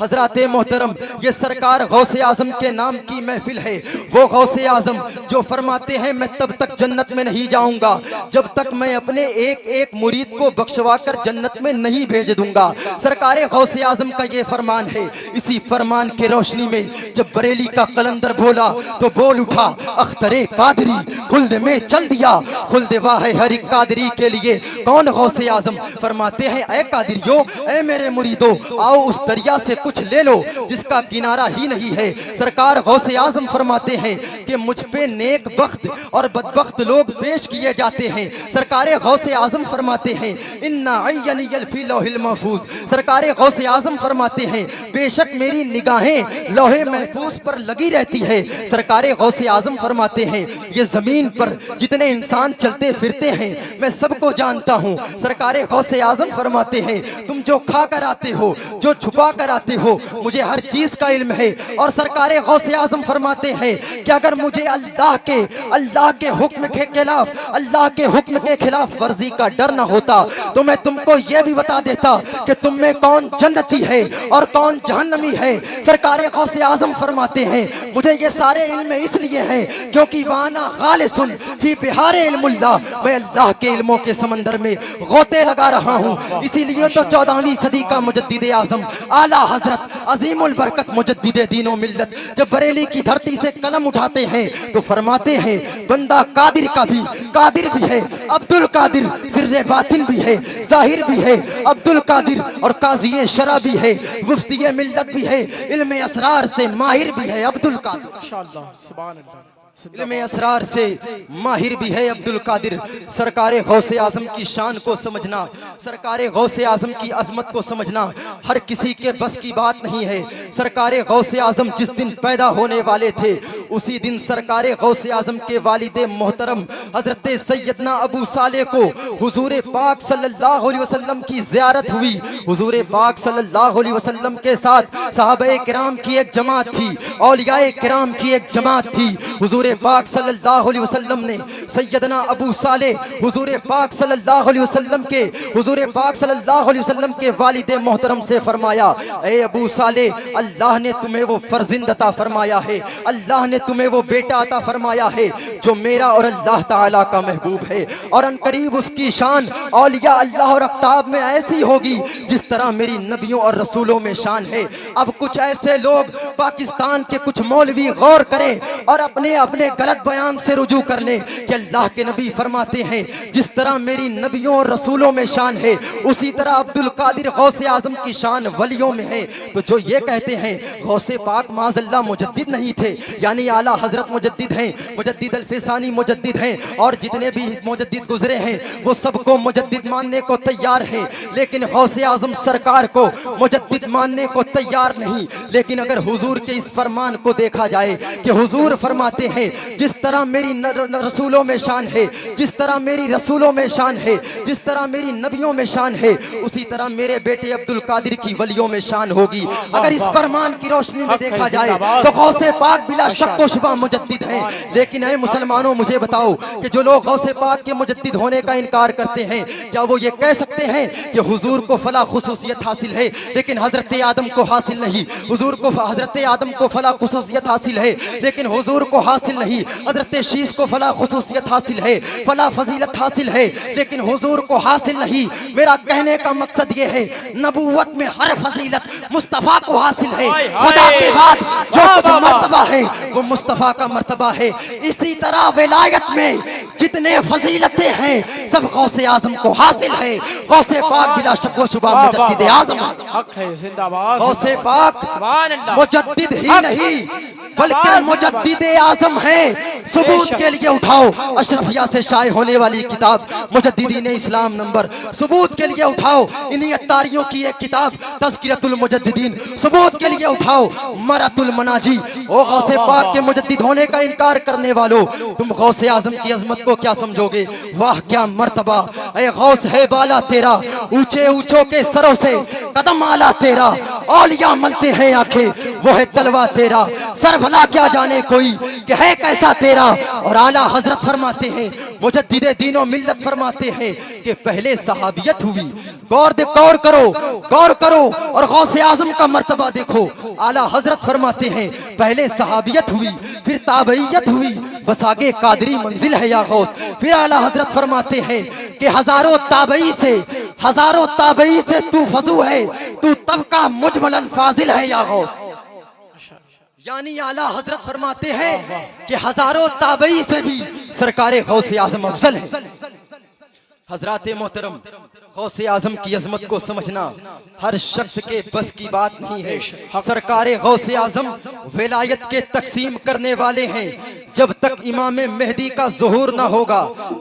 हजरात मोहतरम, ये सरकार गौसे आजम के नाम की महफिल है। वो गौसे आजम जो फरमाते हैं मैं तब तक जन्नत में नहीं जाऊंगा जब तक मैं अपने एक एक मुरीद को बख्शवा कर जन्नत में नहीं भेज दूंगा। सरकार गौसे आजम का ये फरमान है। इसी फरमान के रोशनी में जब बरेली का कलंदर बोला तो बोल उठा अख्तरे कादरी, खुल्द में चल दिया खुल्द वाह हर एक कादरी के लिए कौन गौसे आजम। फरमाते हैं ऐ कादरियो, ऐ मेरे मुरीदो, आओ उस दरिया से कुछ ले लो जिसका किनारा ही नहीं है। सरकार गौसे आजम फरमाते हैं कि मुझ पे नेक बख्त और बदबख्त लोग पेश किए जाते हैं। सरकार गौसे आजम फरमाते हैं इन्ना अय्यनियल फी लौहिल महफूज। सरकार गौसे आजम फरमाते हैं बेशक मेरी निगाहें लौहे महफूज पर लगी रहती है। सरकार गौसे आजम फरमाते हैं ये जमीन पर जितने इंसान चलते फिरते हैं मैं सबको जानता हूँ। सरकार गौसे आजम फरमाते हैं तुम जो खा कर आते हो, जो छुपा कर आते हो, मुझे हर चीज का इल्म है। और सरकार गौसे आजम फरमाते हैं कि अगर मुझे अल्लाह के हुक्म के खिलाफ, अल्लाह के हुक्म के खिलाफ वर्जी का डर न होता तो मैं तुमको यह भी बता देता कि तुम में कौन जन्नती है और कौन जहन्नमी है। सरकार गौसे आजम फरमाते हैं मुझे ये सारे इल्म इसलिए हैं क्योंकि वाना खालिसुन फी बिहारे इल्मुल्लाह, मैं अल्लाह के इल्मों के समंदर में गोते लगा रहा हूँ। इसीलिए तो 14वीं सदी का मुजद्दिद आजम आला हजरत अजीमुल बरकत मुजद्दिद दीन व मिल्लत जब बरेली की धरती से कलम उठाते हैं तो फरमाते हैं बंदा कादिर का भी कादिर भी है, अब्दुल कादिर सिर्रे बातिन भी है, जाहिर भी है अब्दुल कादिर और काज़ी शरा भी है, मुफ्ती मिल्लत भी है, इल्म असरार से माहिर भी है अब्दुल कादिर। माशाअल्लाह, सुभान अल्लाह, इल्म असरार से माहिर भी है अब्दुल कादिर। सरकार गौसे आजम की शान को समझना, सरकार गौसे आजम की अजमत को समझना हर किसी के बस की बात नहीं है। सरकार गौसे आजम जिस दिन पैदा होने वाले थे उसी दिन सरकार गौसे आजम के वालिदे मोहतरम हजरत सैयदना अबू साले को हुजूर पाक सल्लल्लाहु अलैहि वसल्लम की ज़ियारत हुई। हुजूर पाक सल्लल्लाहु अलैहि वसल्लम के साथ सहाबाए किराम की एक जमात थी, औलियाए किराम की एक जमात थी। हुजूर पाक सल्लल्लाहु अलैहि वसल्लम ने सैयदना अबू साले हुजूर पाक सल्लल्लाहु अलैहि वसल्लम के हुजूर पाक सल्लल्लाहु अलैहि वसल्लम के वालिदे मोहतरम से फरमाया ए अबू साले, अल्लाह ने तुम्हें वो फर्जिंद अता फरमाया है, अल्लाह ने तुम्हें वो बेटा अता फरमाया है जो मेरा और अल्लाह ताला का महबूब है। और अनकरीब उसकी शान औलिया अल्लाह और अफ्ताब में ऐसी होगी जिस तरह मेरी नबियों और रसूलों में शान है। अब कुछ ऐसे लोग पाकिस्तान के कुछ मौलवी गौर करें और अपने अपने गलत बयान से रुजू कर लें कि अल्लाह के नबी फरमाते हैं जिस तरह मेरी नबियों और रसूलों में शान है उसी तरह अब्दुल कादिर गौसे आजम की शान वलियों में है। तो जो ये कहते हैं गौसे पाक माज़अल्लाह मुजद्दिद नहीं थे, यानी आला हजरत मुजद्दिद हैं, मुजद्दिद अल्फिसानी मुजद्दिद हैं और जितने भी मुजद्दिद गुजरे हैं वो सबको मुजद्दिद मानने को तैयार हैं, लेकिन गौसे आजम सरकार को मुजद्दिद मानने को तैयार नहीं। लेकिन अगर हुजूर के इस फरमान को देखा जाए कि हुजूर फरमाते हैं जिस तरह मेरी रसूलों में शान है, जिस तरह मेरी रसूलों में शान है, जिस तरह मेरी नबियों में शान है, उसी तरह मेरे बेटे अब्दुल कादिर की वलियों में शान होगी। अगर इस फरमान की रोशनी में देखा जाए तो गौसे पाक बिला शक व शुबा मुजद्दिद हैं। लेकिन ऐ मुसलमानों मुझे बताओ कि जो लोग गौसे पाक के मुजद्दिद होने का इनकार करते हैं क्या वो ये कह सकते हैं कि हुजूर को फला खुसूसियत हासिल है लेकिन हजरत आदम को हासिल नहीं, हुजूर को हजरत आदम को फला खुसूसियत हासिल है लेकिन हुजूर को हासिल नहीं, हजरत शीश को फला खुसूसियत हासिल है, फला फजीलत हासिल है लेकिन हुजूर को हासिल नहीं। मेरा कहने का मकसद ये है नबूवत में हर फजीलत मुस्तफ़ा को हासिल है। खुदा के बाद जो कुछ मर्तबा है वो मुस्तफ़ा का मर्तबा है। इसी तरह विलायत में जितने फजीलतें हैं सब गौसे आजम को हासिल है। गौसे पाक बिला शक व शुबा मुजद्दिद आजम है, जिंदाबाद। गौसे पाक मुजद्दिद ही नहीं बल्कि मुजद्दिद आजम है। सबूत के लिए उठाओ अशरफिया से शाये होने वाली किताब मुजद्दिदीन इस्लाम नंबर, सबूत के लिए उठाओ इन्हीं अत्तारियों की एक किताब तज़किरतुल मुजद्दिदीन, सबूत के लिए उठाओ मरतुल मनाजी। ओ गौसे पाक के मुजद्दिद होने का इनकार करने वालों, तुम गौसे आजम की अजमत को क्या समझोगे? वाह क्या मर्तबा, ए गौस है बाला तेरा, ऊंचे ऊंचों के सरों से कदम आला तेरा, औलिया मलते हैं आंखें वो है तलवा तेरा, सर भला क्या जाने कोई कि है कैसा तेरा। और आला हजरत फरमाते हैं, मुजद्दिदे दीनो मिल्लत फरमाते हैं कि पहले सहाबियत हुई, गौर करो और गौसे आजम का मर्तबा देखो। आला हजरत फरमाते हैं पहले सहाबियत हुई, फिर ताबईयत हुई, बस आगे कादरी मंजिल है या गौस। फिर आला हजरत फरमाते हैं कि हजारों ताबई से तू फजू है, तू तब का मुजमलन फाजिल है या गौस। यानी आला हजरत फरमाते हैं कि हजारों ताबई से भी सरकारे गौसे आजम अफजल है। हजरात मोहतरम, गौसे आजम की अजमत को समझना हर शख्स के बस की बात नहीं है। सरकारे गौसे आजम विलायत के तकसीम करने वाले हैं। जब तक इमाम मेहदी का ज़ुहूर ना होगा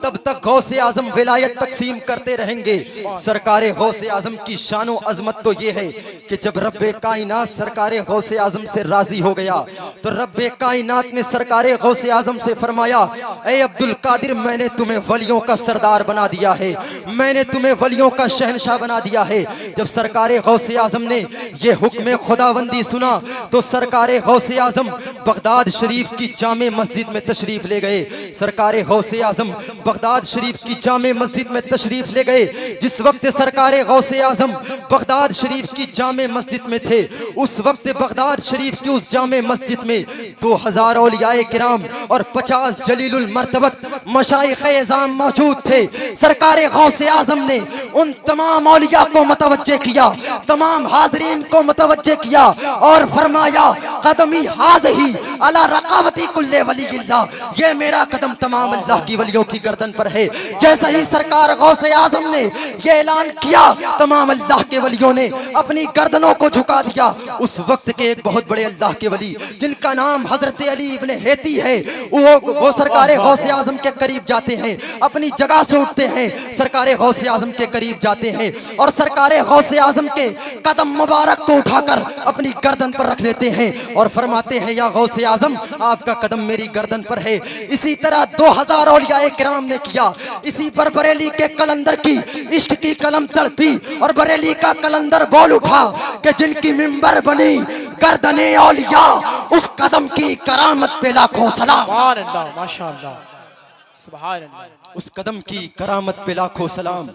तब तक गौसे आजम विलायत तकसीम करते रहेंगे। सरकारे गौसे आजम की शान व अजमत तो ये है कि जब रब्बे कायनात सरकारे गौसे आजम से राजी हो गया तो रब्बे कायनात ने सरकारे गौसे आजम से फरमाया, ए अब्दुल कादिर, मैंने तुम्हें वलियों का सरदार बना दिया है, मैंने तुम्हें वलियों का शहनशाह बना दिया है। जब सरकारे गौसे आजम ने ये हुक्म खुदाबंदी सुना तो सरकारे गौसे आजम बगदाद शरीफ की जामे मस्जिद में तशरीफ ले गए। सरकारे गौसे आजम बगदाद शरीफ की जामे मस्जिद में तशरीफ ले गए। जिस वक्त सरकारे गौसे आजम बगदाद शरीफ की जामे मस्जिद में थे, उस वक्त बगदाद शरीफ की उस जामे मस्जिद में 2000 औलियाए किराम और 50 जलीलुल मर्तबत मशाइख़े इज़ाम मौजूद थे। सरकारे गौसे आजम ने उन तमाम औलिया को मुतवज्जे किया, तमाम हाज़रीन को मुतवज्जे किया और फरमाया, कदमी हाज़ही अला रक़ाबती कुल्ले वलीयिल्लाह, ये मेरा कदम तमाम अल्लाह की वलियों की गर्दन पर है। जैसे ही सरकार गौसे आजम ने ये ऐलान किया, तमाम अल्लाह के वलियों ने अपनी गर्दनों को झुका दिया। उस वक्त के एक बहुत बड़े अल्लाह के वली जिनका नाम हजरत अली इब्ने हेती है, वो सरकारे गौसे आजम के करीब जाते हैं, अपनी जगह से उठते हैं, सरकारे गौसे आजम के करीब जाते हैं और सरकारे गौसे आजम के कदम मुबारक को उठाकर अपनी गर्दन पर रख लेते हैं और फरमाते हैं, या गौसे आजम, आपका कदम मेरी गर्दन पर है। इसी तरह 2000 औलियाए किराम ने किया। इसी पर बरेली के कलंदर की इश्क की कलम तड़पी और बरेली का कलंदर बोल उठा कि जिनकी मिंबर बनी गर्दने औलिया, उस कदम की करामत पे लाखों सलाम। माशाअल्लाह, सुभान अल्लाह। उस कदम की करामत पे लाखों सलाम।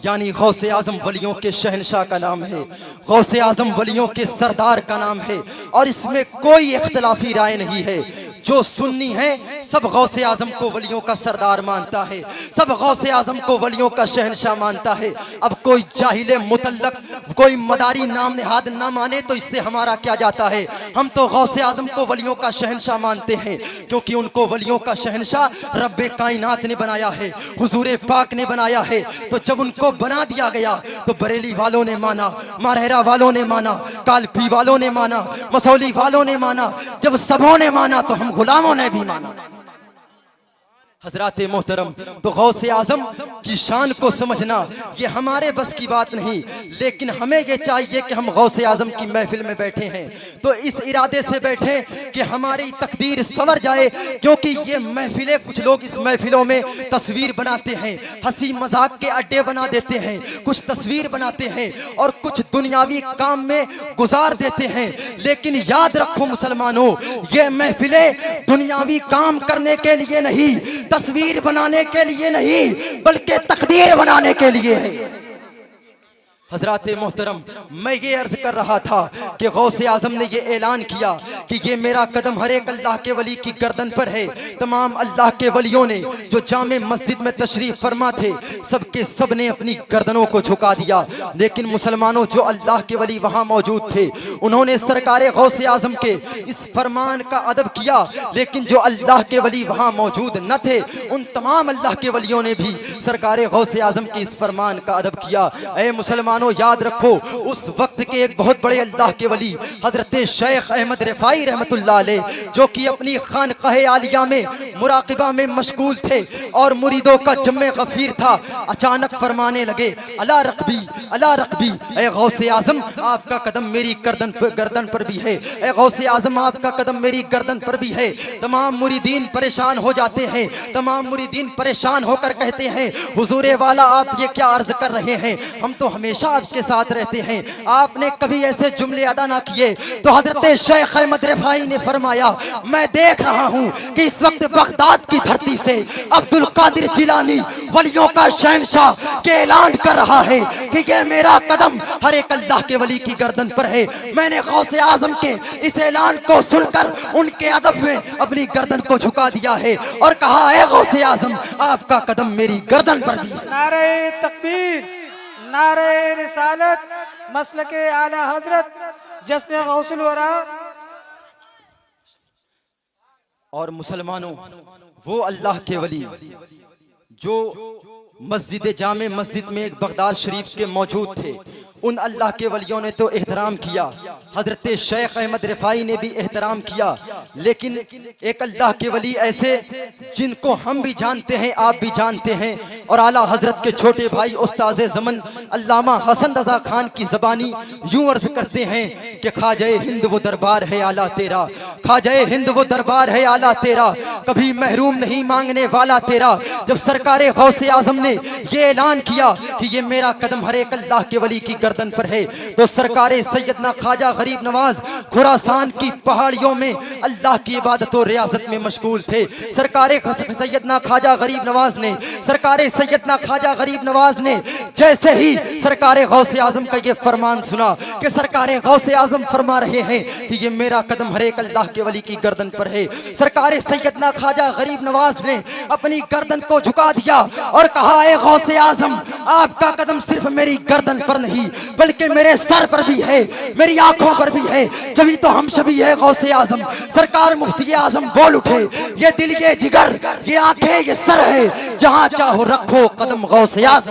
यानी गौसे आजम वलियों के शहनशाह का नाम है, गौसे आजम वलियों के सरदार का नाम है और इसमें कोई इख्तिलाफी राय नहीं है। जो सुन्नी है सब गौसे आजम को वलियों का सरदार मानता है, सब गौसे आजम को वलियों का शहनशाह मानता है। अब कोई जाहिल मुतल्लक, कोई मदारी नाम निहाद ना माने तो इससे हमारा क्या जाता है। हम तो गौसे आजम को वलियों का शहनशाह मानते हैं क्योंकि उनको वलियों का शहनशाह रब्बे कायनात ने बनाया है, हुजूरे पाक ने बनाया है। तो जब उनको बना दिया गया तो बरेली वालों ने माना, मारहरा वालों ने माना, कालपी वालों ने माना, मसौली वालों ने माना। जब सबों ने माना तो हम गुलामों ने भी माना। हजराते मोहतरम, तो गौसे आजम की शान को समझना ये हमारे बस की बात नहीं, लेकिन हमें ये चाहिए कि हम गौसे आजम की महफिल में बैठे हैं तो इस इरादे से बैठे कि हमारी तकदीर संवर जाए। क्योंकि ये महफिलें, कुछ लोग इस महफिलों में तस्वीर बनाते हैं, हंसी मजाक के अड्डे बना देते हैं, कुछ तस्वीर बनाते हैं और कुछ दुनियावी काम में गुजार देते हैं। लेकिन याद रखो मुसलमानों, ये महफिलें दुनियावी काम करने के लिए नहीं, तस्वीर बनाने के लिए नहीं, बल्कि तकदीर बनाने के लिए है। हजराते मोहतरम, मैं ये अर्ज कर रहा था कि गौसे आजम ने ये ऐलान किया कि ये मेरा कदम हर एक अल्लाह के वली की गर्दन पर है। तमाम अल्लाह के वलियों ने जो जामे मस्जिद में तशरीफ फरमा थे, सबके सब ने अपनी गर्दनों को झुका दिया। लेकिन मुसलमानों, जो अल्लाह के वली वहाँ मौजूद थे, उन्होंने सरकारे गौसे आजम के इस फरमान का अदब किया। लेकिन जो अल्लाह के वली वहाँ मौजूद न थे, उन तमाम अल्लाह के वलियों ने भी सरकारे गौसे आजम के इस फरमान का अदब किया। ऐ मुसलमान, याद रखो, उस वक्त के एक बहुत बड़े अल्लाह के वली हजरत शेख अहमद रिफाई रिफाई रहमतुल्लाह अलैह, जो कि अपनी खानकाह आलिया में मुराकिबा में मशगूल थे और मुरीदों का जम्मे गफीर था, अचानक फरमाने लगे अला रकबी, ए गौसे आजम आपका कदम मेरी गर्दन पर भी है, ए गौसे आजम आपका कदम मेरी गर्दन पर भी है। तमाम मुरीदीन परेशान हो जाते हैं, तमाम मुरीदीन परेशान होकर कहते हैं हुजूरे वाला आप ये क्या अर्ज कर रहे हैं, हम तो हमेशा आपके साथ रहते हैं, आपने कभी ऐसे जुमले अदा ना किए। तो हजरत शेख अहमद रिफाई ने फरमाया मैं देख रहा हूँ कि इस वक्त बगदाद की धरती से अब्दुल कादिर जिलानी वलियों का शहंशाह के ऐलान कर रहा है कि ये मेरा कदम हर एक अल्लाह के वली की गर्दन पर है। मैंने गौसे आजम के इस ऐलान को सुनकर उनके अदब में अपनी गर्दन को झुका दिया है और कहा है गौसे आजम आपका कदम मेरी गर्दन पर भी है। नारे तकबीर, नारे रिसालत, मसलके आला हजरत, जश्न गौसुल वरा। और मुसलमानों, वो अल्लाह के वली जो मस्जिद जामे मस्जिद में एक बगदाद शरीफ के मौजूद थे, उन अल्लाह के वलियों ने तो एहतराम किया, हजरत शेख अहमद रिफाई ने भी एहतराम किया, लेकिन एक अल्लाह के वली ऐसे जिनको हम भी जानते हैं, आप भी जानते हैं, और आला हजरत के छोटे भाई उस्ताज़े ज़मन अल्लामा हसन रज़ा खान की ज़बानी यूं अर्ज करते हैं कि ख्वाजाए हिंद वो दरबार है आला तेरा, ख्वाजाए हिंद वो दरबार है आला तेरा, कभी महरूम नहीं मांगने वाला तेरा। जब सरकार गौसे आजम ने ये ऐलान किया कि ये मेरा कदम हर एक अल्लाह के वली की गर्दन पर है, तो सरकार सैयदना ख्वाजा गरीब नवाज खुरासान की पहाड़ियों में अल्लाह की इबादत और रियासत में मशगूल थे। सरकार सैयदना ख्वाजा गरीब नवाज ने सैयदना ख्वाजा गरीब नवाज ने जैसे ही सरकार गौसे आजम का ये फरमान सुना कि सरकार गौसे आजम फरमा रहे हैं कि ये मेरा कदम हर एक अल्लाह के वली की गर्दन पर है, सरकार सैयदना ख्वाजा गरीब नवाज ने अपनी गर्दन को झुका दिया और कहा है गौसे आजम आपका कदम सिर्फ मेरी गर्दन पर नहीं बल्कि मेरे सर पर भी है, मेरी आंखों पर भी है, जभी तो हम सभी है गौसे आजम। सरकार मुफ्ती आजम बोल उठे ये दिल ये जिगर ये आंखें ये सर है, जहां चाहो रखो कदम गौसे आजम।